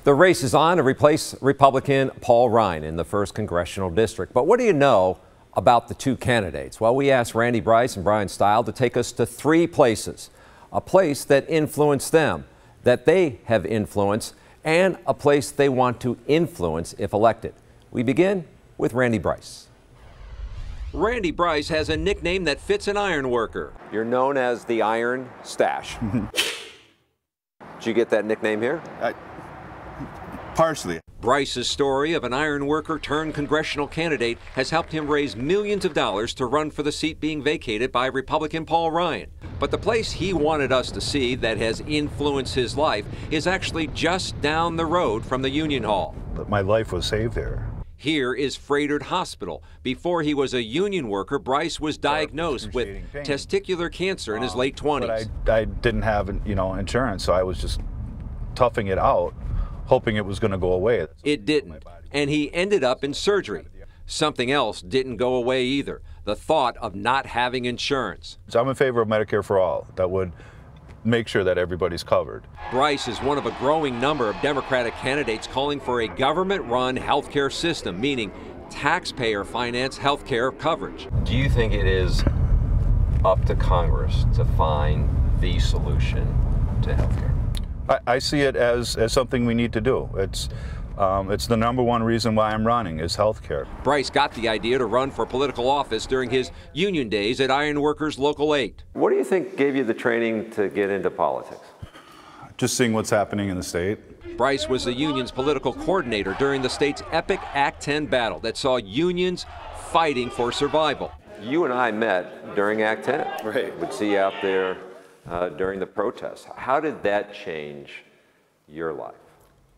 The race is on to replace Republican Paul Ryan in the 1st Congressional District. But what do you know about the two candidates? Well, we asked Randy Bryce and Brian Stile to take us to 3 places. A place that influenced them, that they have influenced, and a place they want to influence if elected. We begin with Randy Bryce. Randy Bryce has a nickname that fits an iron worker. You're known as the Iron Stash. Did you get that nickname here? Partially. Bryce's story of an iron worker turned congressional candidate has helped him raise millions of dollars to run for the seat being vacated by Republican Paul Ryan. But the place he wanted us to see that has influenced his life is actually just down the road from the Union Hall. My life was saved there. Here is Frederick Hospital. Before he was a union worker, Bryce was diagnosed with testicular cancer in his late 20s. But I didn't have, insurance, so I was just toughing it out, hoping it was going to go away. It didn't, and he ended up in surgery. Something else didn't go away either, the thought of not having insurance. So I'm in favor of Medicare for all. That would make sure that everybody's covered. Bryce is one of a growing number of Democratic candidates calling for a government-run health care system, meaning taxpayer-financed health care coverage. Do you think it is up to Congress to find the solution to health care? I see it as something we need to do. It's the #1 reason why I'm running is health care. Bryce got the idea to run for political office during his union days at Iron Workers Local 8. What do you think gave you the training to get into politics? Just seeing what's happening in the state. Bryce was the union's political coordinator during the state's epic Act 10 battle that saw unions fighting for survival. You and I met during Act 10. Right. Would see you out there during the protests. How did that change your life?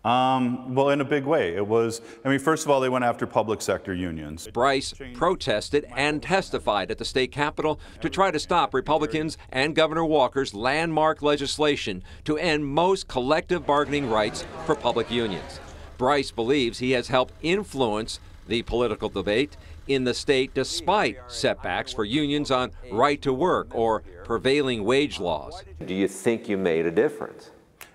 Well, in a big way. It was, first of all, they went after public sector unions. Bryce protested and testified at the state capitol to try to stop Republicans and Governor Walker's landmark legislation to end most collective bargaining rights for public unions. Bryce believes he has helped influence the political debate in the state despite setbacks for unions on right to work or prevailing wage laws. Do you think you made a difference?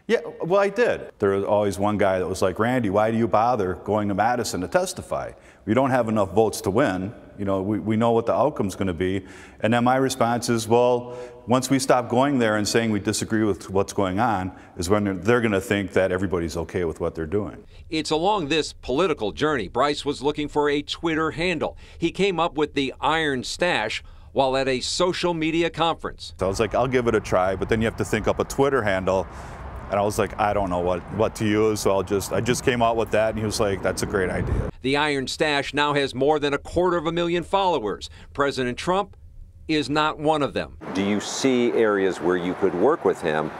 Yeah, well, I did. There was always one guy that was like, Randy, why do you bother going to Madison to testify? We don't have enough votes to win. We know what the outcome's going to be. And then my response is, well, once we stop going there and saying we disagree with what's going on, is when they're going to think that everybody's okay with what they're doing. It's along this political journey Bryce was looking for a Twitter handle. He came up with the Iron Stash while at a social media conference. So I was like, I'll give it a try, but then you have to think up a Twitter handle. And I was like, I don't know what to use, so I just came out with that, and he was like, that's a great idea. The Iron Stash now has more than 250,000 followers. President Trump is not one of them. Do you see areas where you could work with him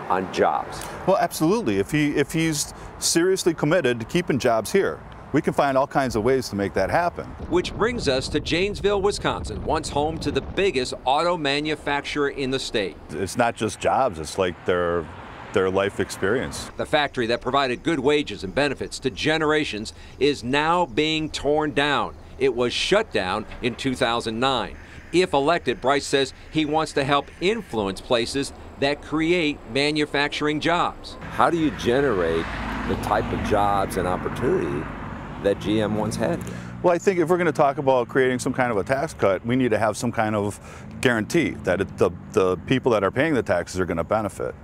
on jobs? Well, absolutely. If he's seriously committed to keeping jobs here, we can find all kinds of ways to make that happen. Which brings us to Janesville, Wisconsin, once home to the biggest auto manufacturer in the state. It's not just jobs, it's like their life experience. The factory that provided good wages and benefits to generations is now being torn down. It was shut down in 2009. If elected, Bryce says he wants to help influence places that create manufacturing jobs. How do you generate the type of jobs and opportunity that GM once had? Well, I think if we're going to talk about creating some kind of a tax cut, we need to have some kind of guarantee that the people that are paying the taxes are going to benefit.